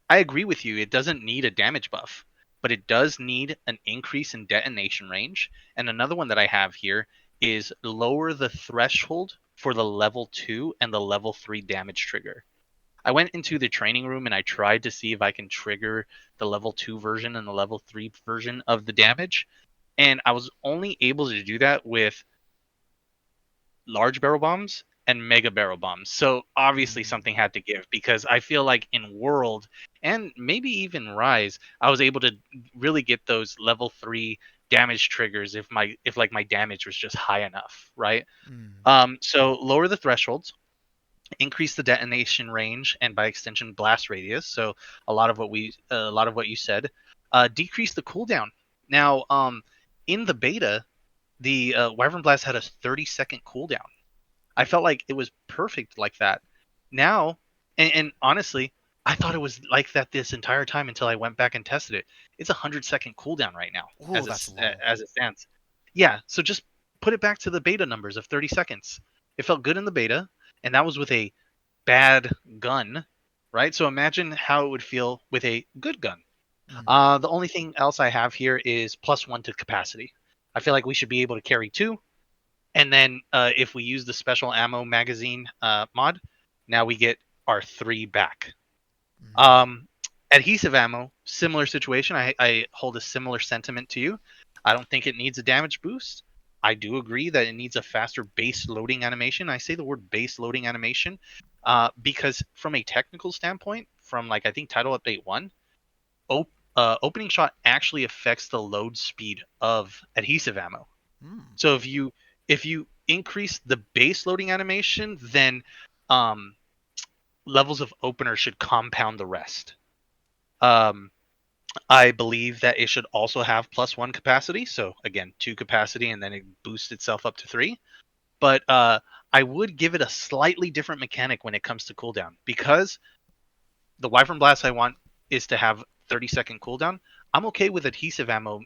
I agree with you. It doesn't need a damage buff, but it does need an increase in detonation range. And another one that I have here is lower the threshold for the level 2 and the level 3 damage trigger. I went into the training room and I tried to see if I can trigger the level 2 version and the level 3 version of the damage. And I was only able to do that with large barrel bombs and mega barrel bombs. So obviously Mm. something had to give because I feel like in World and maybe even Rise, I was able to really get those level 3 damage triggers if like my damage was just high enough, right? Mm. So lower the thresholds, increase the detonation range, and by extension blast radius. So a lot of what you said, decrease the cooldown. Now, in the beta, the Wyvern Blast had a 30-second cooldown. I felt like it was perfect like that. Now, and honestly, I thought it was like that this entire time until I went back and tested it. It's a 100-second cooldown right now Oh, that's long. as it stands. Yeah, so just put it back to the beta numbers of 30 seconds. It felt good in the beta, and that was with a bad gun, right? So imagine how it would feel with a good gun. Mm. The only thing else I have here is +1 to capacity. I feel like we should be able to carry two, and then if we use the special ammo magazine mod, now we get our three back. Mm. Um, Adhesive ammo, similar situation. I hold a similar sentiment to you. I don't think it needs a damage boost. I do agree that it needs a faster base loading animation. I say the word base loading animation because from a technical standpoint, from like I think title update 1, opening shot actually affects the load speed of adhesive ammo. Mm. So if you increase the base loading animation, then um, levels of opener should compound the rest. Um, I believe that it should also have +1 capacity. So again, 2 capacity, and then it boosts itself up to 3. But I would give it a slightly different mechanic when it comes to cooldown because the Wyvern Blast I want is to have 30-second cooldown. I'm okay with adhesive ammo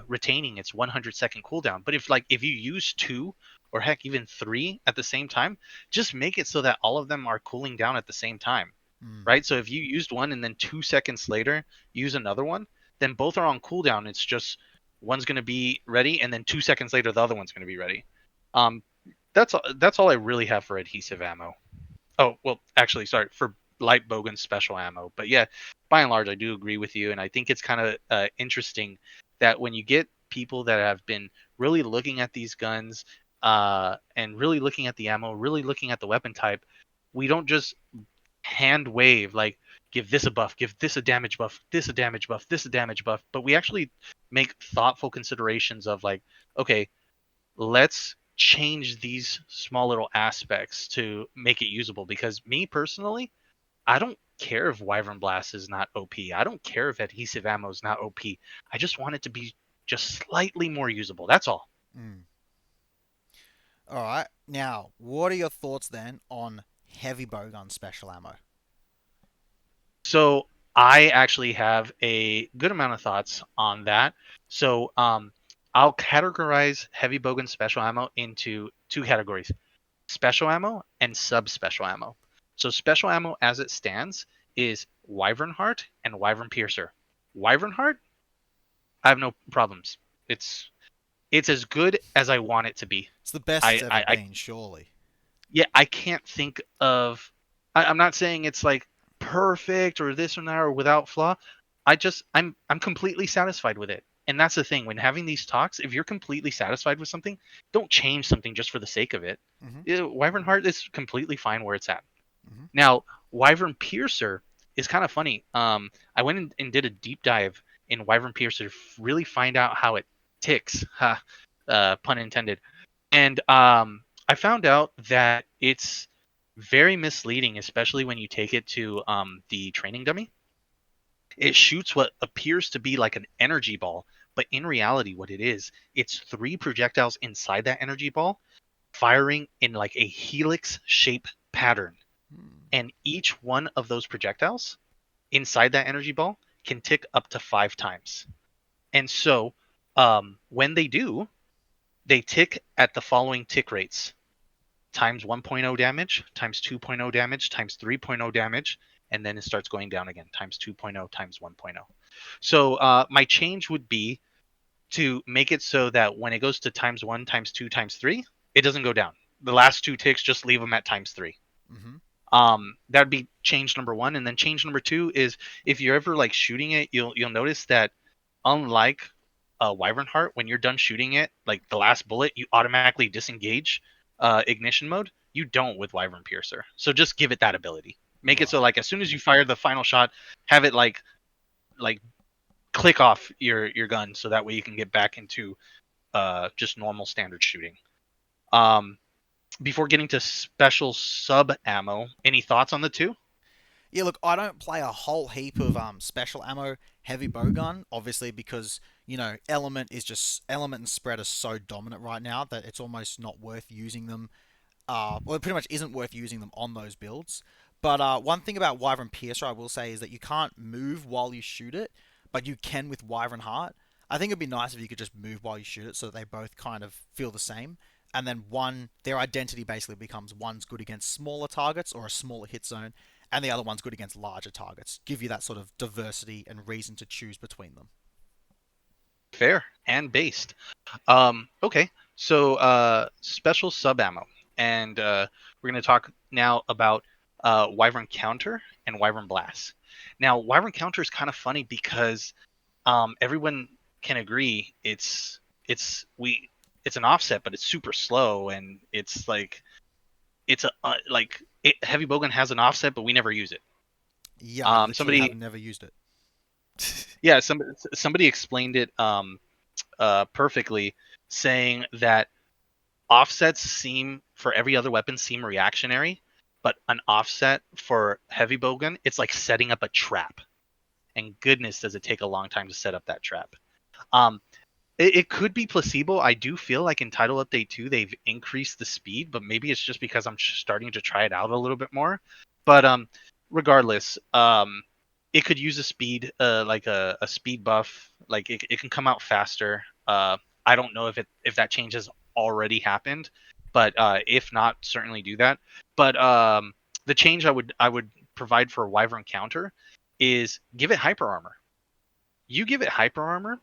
retaining its 100-second cooldown, but if you use two or heck even three at the same time, just make it so that all of them are cooling down at the same time, Mm. right? So if you used one and then 2 seconds later use another one, then both are on cooldown. It's just one's going to be ready, and then 2 seconds later the other one's going to be ready. Um, that's all I really have for adhesive ammo. Oh, well, actually, sorry, for light Bowgun special ammo. But yeah, by and large, I do agree with you. And I think it's kind of interesting that when you get people that have been really looking at these guns and really looking at the ammo, really looking at the weapon type, we don't just hand wave like give this a buff, give this a damage buff, this a damage buff, this a damage buff, but we actually make thoughtful considerations of like, okay, let's change these small little aspects to make it usable. Because me personally, I don't care if Wyvern Blast is not OP. I don't care if adhesive ammo is not OP. I just want it to be just slightly more usable. That's all. Mm. All right. Now, what are your thoughts then on heavy bowgun special ammo? So I actually have a good amount of thoughts on that. So I'll categorize heavy bowgun special ammo into two categories: special ammo and sub special ammo. So special ammo as it stands is Wyvern Heart and Wyvern Piercer. Wyvern Heart, I have no problems. It's as good as I want it to be. It's the best it's I ever I, I been, surely. yeah, I can't think of. I'm not saying it's like perfect or this or that or without flaw. I'm completely satisfied with it. And that's the thing when having these talks. If you're completely satisfied with something, don't change something just for the sake of it. Mm-hmm. Wyvern Heart is completely fine where it's at. Mm-hmm. Now, Wyvern Piercer is kind of funny. I went and did a deep dive in Wyvern Piercer to really find out how it ticks. Ha, pun intended. And I found out that it's very misleading, especially when you take it to the training dummy. It shoots what appears to be like an energy ball, but in reality, what it is, it's three projectiles inside that energy ball firing in like a helix shape pattern. Mm. And each one of those projectiles inside that energy ball can tick up to 5 times. And so when they do, they tick at the following tick rates: times 1.0 damage, times 2.0 damage, times 3.0 damage, and then it starts going down again, times 2.0, times 1.0. So my change would be to make it so that when it goes to times 1, times 2, times 3, it doesn't go down. The last two ticks, just leave them at times 3. Mm-hmm. That'd be change number one. And then change number two is if you're ever like shooting it, you'll notice that unlike Wyvern Heart, when you're done shooting it, like the last bullet, you automatically disengage ignition mode. You don't with Wyvern Piercer. So just give it that ability. Make it so Right. like as soon as you fire the final shot, have it like click off your gun so that way you can get back into just normal standard shooting. Um, Before getting to special sub ammo, any thoughts on the two? Yeah, look, I don't play a whole heap of special ammo heavy bowgun, obviously because element and spread are so dominant right now that it's almost not worth using them. Well, it pretty much isn't worth using them on those builds. But one thing about Wyvern Piercer I will say is that you can't move while you shoot it, but you can with Wyvern Heart. I think it'd be nice if you could just move while you shoot it so that they both kind of feel the same. And then their identity basically becomes one's good against smaller targets or a smaller hit zone, and the other one's good against larger targets. Give you that sort of diversity and reason to choose between them. Fair and based. Okay, so special sub ammo, and we're going to talk now about Wyvern Counter and Wyvern Blast. Now, Wyvern Counter is kind of funny because everyone can agree it's an offset, but it's super slow, and it's like Heavy Bogan has an offset, but we never use it. Yeah, I literally have Somebody never used it. yeah, somebody explained it perfectly, saying that offsets seem for every other weapon seem reactionary, but an offset for heavy bowgun, it's like setting up a trap. And goodness, does it take a long time to set up that trap. Um, it could be placebo. I do feel like in Title Update 2, they've increased the speed, but maybe it's just because I'm starting to try it out a little bit more. But regardless, it could use a speed, like a speed buff. Like it can come out faster. I don't know if that change has already happened, but if not, certainly do that. But the change I would provide for a Wyvern counter is give it hyper armor. You give it hyper armor,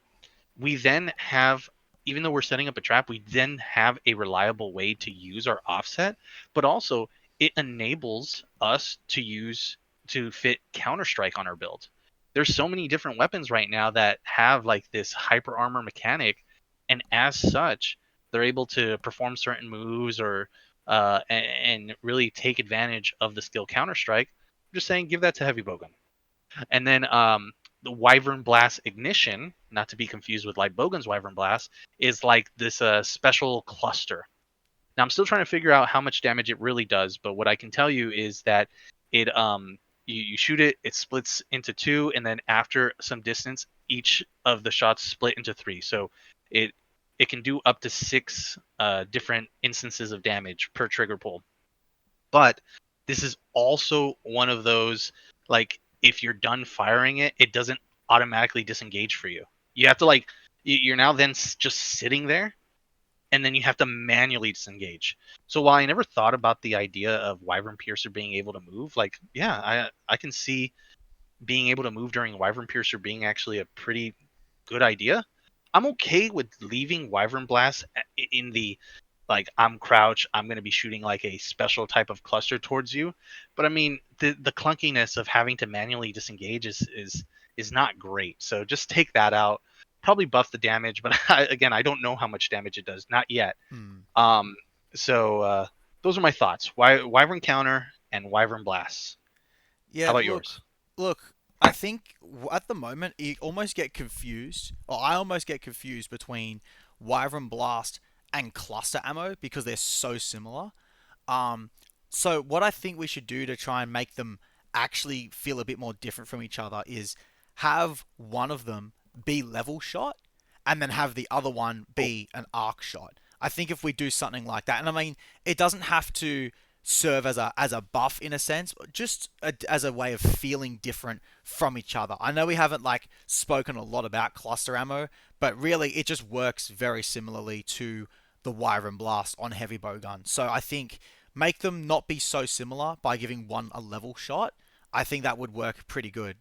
we then have, even though we're setting up a trap, we then have a reliable way to use our offset, but also it enables us to fit Counter Strike on our build. There's so many different weapons right now that have like this hyper armor mechanic, and as such, they're able to perform certain moves or and really take advantage of the skill Counter Strike. I'm just saying, give that to Heavy Bowgun. And then the Wyvern Blast Ignition, not to be confused with Light Bogan's Wyvern Blast, is like this special cluster. Now I'm still trying to figure out how much damage it really does, but what I can tell you is that it you shoot it, it splits into two, and then after some distance, each of the shots split into three. So it it can do up to six different instances of damage per trigger pull. But this is also one of those, like, if you're done firing it, it doesn't automatically disengage for you. You have to like you're now then just sitting there, and then you have to manually disengage. So while I never thought about the idea of Wyvern Piercer being able to move, like, yeah, I can see being able to move during Wyvern Piercer being actually a pretty good idea. I'm okay with leaving Wyvern Blast in the, like, I'm crouch, I'm going to be shooting like a special type of cluster towards you. But I mean, the clunkiness of having to manually disengage is not great. So just take that out. Probably buff the damage, but again, I don't know how much damage it does, not yet. Hmm. Um, so those are my thoughts. Wyvern counter and Wyvern blast. How Yeah, about look, yours? look. I think at the moment you almost get confused, or I almost get confused between Wyvern Blast and Cluster Ammo because they're so similar. Um, so what I think we should do to try and make them actually feel a bit more different from each other is have one of them be level shot and then have the other one Cool. be an arc shot. I think if we do something like that, and I mean, it doesn't have to serve as a buff in a sense, just as a way of feeling different from each other. I know we haven't like spoken a lot about cluster ammo, but really it just works very similarly to the Wyvern Blast on heavy bowgun. So I think make them not be so similar by giving one a level shot. I think that would work pretty good.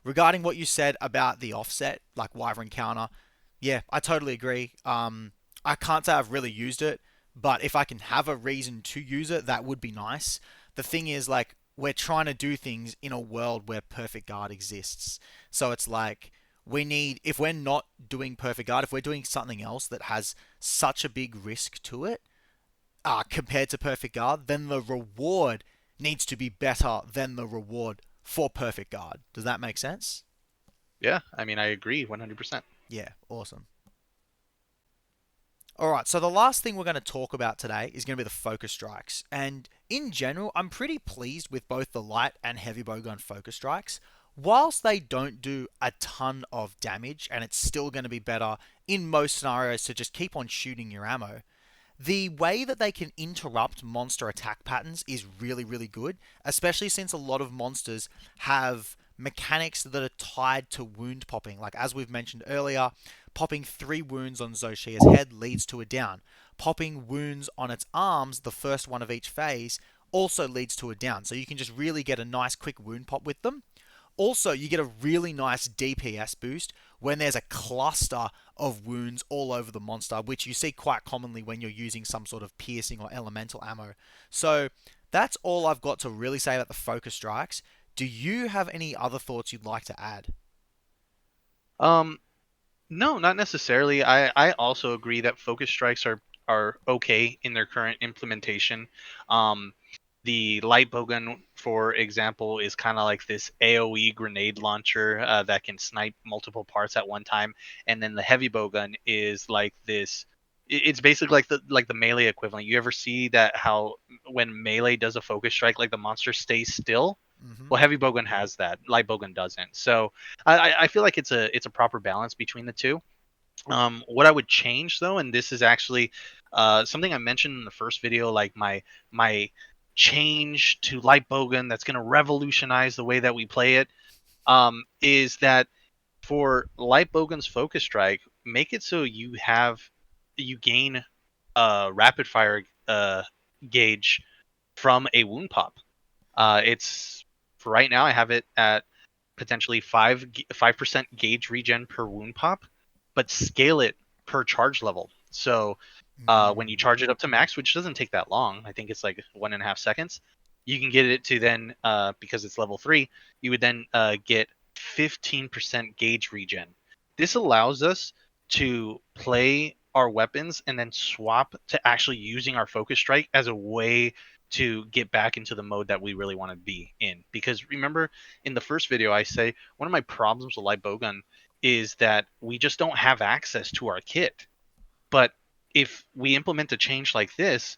Regarding what you said about the offset, like Wyvern counter, yeah, I totally agree. I can't say I've really used it, but if I can have a reason to use it, that would be nice. The thing is, like, we're trying to do things in a world where perfect guard exists. So it's like if we're not doing perfect guard, if we're doing something else that has such a big risk to it, compared to perfect guard, then the reward needs to be better than the reward for perfect guard. Does that make sense? Yeah, I mean, I agree 100%. Yeah, awesome. All right, so the last thing we're going to talk about today is going to be the focus strikes. And in general, I'm pretty pleased with both the light and heavy bowgun focus strikes. Whilst they don't do a ton of damage, and it's still going to be better in most scenarios to just keep on shooting your ammo, the way that they can interrupt monster attack patterns is really, really good, especially since a lot of monsters have mechanics that are tied to wound popping. Like, as we've mentioned earlier, popping 3 wounds on Zoshia's head leads to a down. Popping wounds on its arms, the first one of each phase, also leads to a down. So you can just really get a nice quick wound pop with them. Also, you get a really nice DPS boost when there's a cluster of wounds all over the monster, which you see quite commonly when you're using some sort of piercing or elemental ammo. So that's all I've got to really say about the focus strikes. Do you have any other thoughts you'd like to add? Um, no, not necessarily. I also agree that focus strikes are okay in their current implementation. Um, the light bowgun, for example, is kind of like this AOE grenade launcher that can snipe multiple parts at one time, and then the heavy bowgun is like this. It's basically like the melee equivalent. You ever see that how when melee does a focus strike, like the monster stays still? Mm-hmm. Well, heavy bowgun has that. Light bowgun doesn't. So I feel like it's a proper balance between the two. What I would change though, and this is actually something I mentioned in the first video, like my change to light bowgun that's going to revolutionize the way that we play it, is that for light bowgun's focus strike, make it so you gain a rapid fire gauge from a wound pop. It's for right now. I have it at potentially 5% gauge regen per wound pop, but scale it per charge level. So when you Mm. charge it up to max, which doesn't take that long, I think it's like 1.5 seconds, you can get it to then because it's level 3, you would then get 15% gauge regen. This allows us to play our weapons and then swap to actually using our focus strike as a way to get back into the mode that we really want to be in. Because remember, in the first video, I say one of my problems with light bowgun is that we just don't have access to our kit. But if we implement a change like this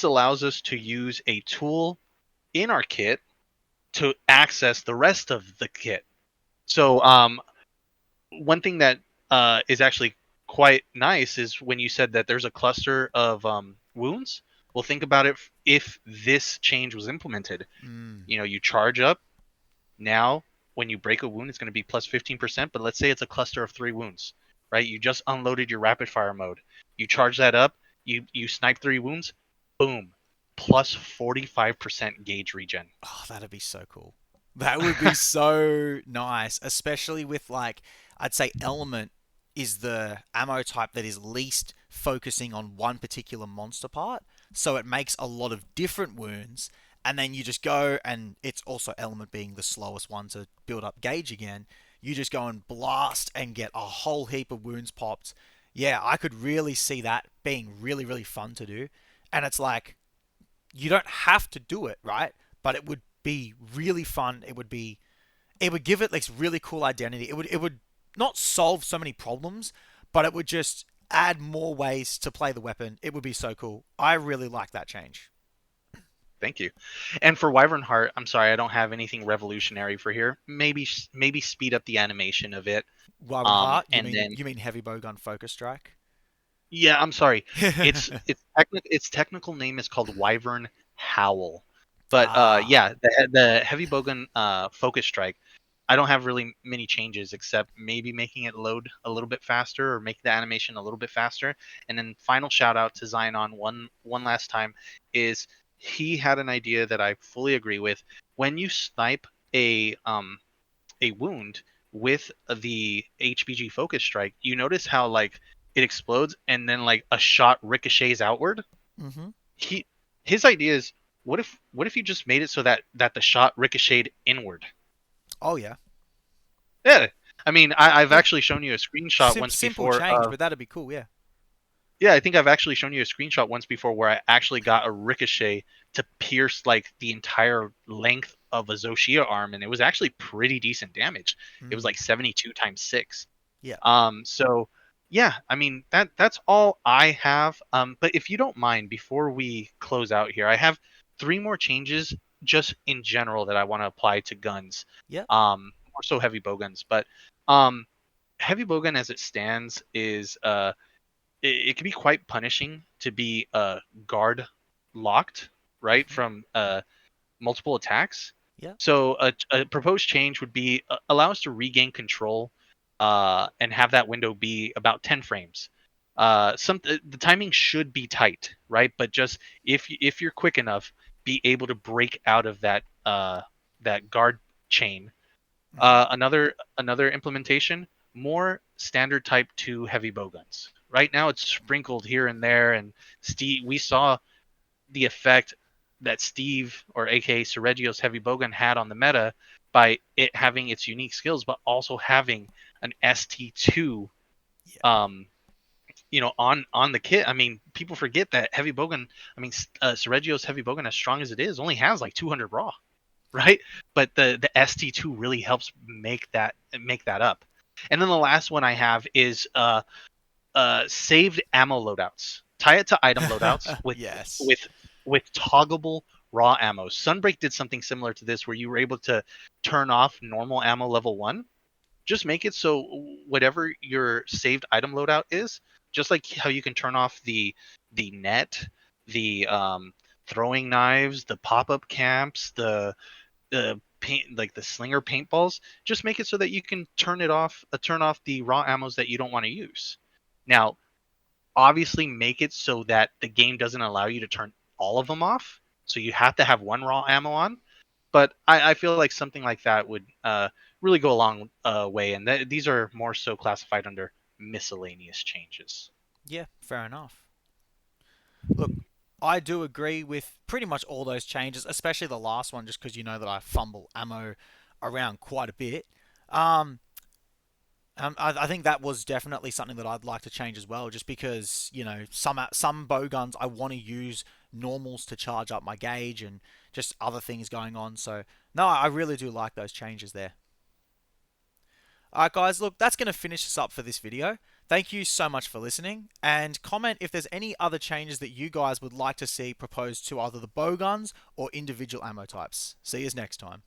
allows us to use a tool in our kit to access the rest of the kit. So one thing that is actually quite nice is when you said that there's a cluster of wounds. Well, think about it if this change was implemented. Mm. You charge up. Now, when you break a wound, it's going to be plus 15%. But let's say it's a cluster of 3 wounds, right? You just unloaded your rapid fire mode. You charge that up. You snipe 3 wounds. Boom, plus 45% gauge regen. Oh, that'd be so cool. That would be so nice, especially with like I'd say element is the ammo type that is least focusing on one particular monster part, so it makes a lot of different wounds and then you just go and it's also element being the slowest one to build up gauge again. You just go and blast and get a whole heap of wounds popped. Yeah, I could really see that being really really fun to do. And it's like you don't have to do it, right? But it would be really fun. It would give it this really cool identity. It would not solve so many problems, but it would just add more ways to play the weapon. It would be so cool. I really like that change. Thank you. And for Wyvern Heart, I'm sorry, I don't have anything revolutionary for here. Maybe speed up the animation of it. Wyvern Heart, you And mean then you mean heavy bowgun focus strike? yeah, I'm sorry. Its technical name is called Wyvern Howl. But Ah. yeah, the heavy bowgun focus strike. I don't have really many changes except maybe making it load a little bit faster or make the animation a little bit faster. And then final shout out to Zion one last time is he had an idea that I fully agree with. When you snipe a wound with the HBG focus strike, you notice how like it explodes and then like a shot ricochets outward. Mm-hmm. He his idea is what if you just made it so that the shot ricocheted inward? Oh yeah. Yeah, I mean I've Yeah. actually shown you a screenshot once Simple before. change, but that'd be cool. Yeah. Yeah, I think I've actually shown you a screenshot once before where I actually got a ricochet to pierce like the entire length of a Zoshia arm, and it was actually pretty decent damage. It was Mm. like 72 times 6. Yeah. So yeah, I mean that's all I have. But if you don't mind, before we close out here, I have three more changes just in general that I want to apply to guns. Yeah. More so heavy bow guns, but um, heavy bowgun as it stands is it can be quite punishing to be guard locked, right, Hmm. from multiple attacks. Yeah. So a proposed change would be allow us to regain control and have that window be about 10 frames. The timing should be tight, right? But just if you're quick enough, be able to break out of that guard chain. Hmm. Another implementation, more standard type 2 heavy bowguns. Right now it's sprinkled here and there, and Steve, we saw the effect that Steve or aka Sergio's heavy bowgun had on the meta by it having its unique skills, but also having an ST2 Yeah. um on the kit. I mean, people forget that heavy bowgun. I mean, Sergio's heavy bowgun, as strong as it is, only has like 200 raw, right? But the ST2 really helps make that up. And then the last one I have is saved ammo loadouts. Tie it to item loadouts Yes. with with toggable raw ammo. Sunbreak did something similar to this, where you were able to turn off normal ammo level 1. Just make it so whatever your saved item loadout is, just like how you can turn off the net, the throwing knives, the pop-up camps, the paint, like the slinger paintballs, just make it so that you can turn off the raw ammos that you don't want to use. Now, obviously make it so that the game doesn't allow you to turn all of them off, so you have to have one raw ammo on. But I feel like something like that would really go a long way, and these are more so classified under miscellaneous changes. Yeah, fair enough. Look, I do agree with pretty much all those changes, especially the last one, just because you know that I fumble ammo around quite a bit. Um, I think that was definitely something that I'd like to change as well, just because some bow guns I want to use normals to charge up my gauge and just other things going on. So no, I really do like those changes there. Alright guys, look, that's going to finish us up for this video. Thank you so much for listening, and comment if there's any other changes that you guys would like to see proposed to either the bow guns or individual ammo types. See you next time.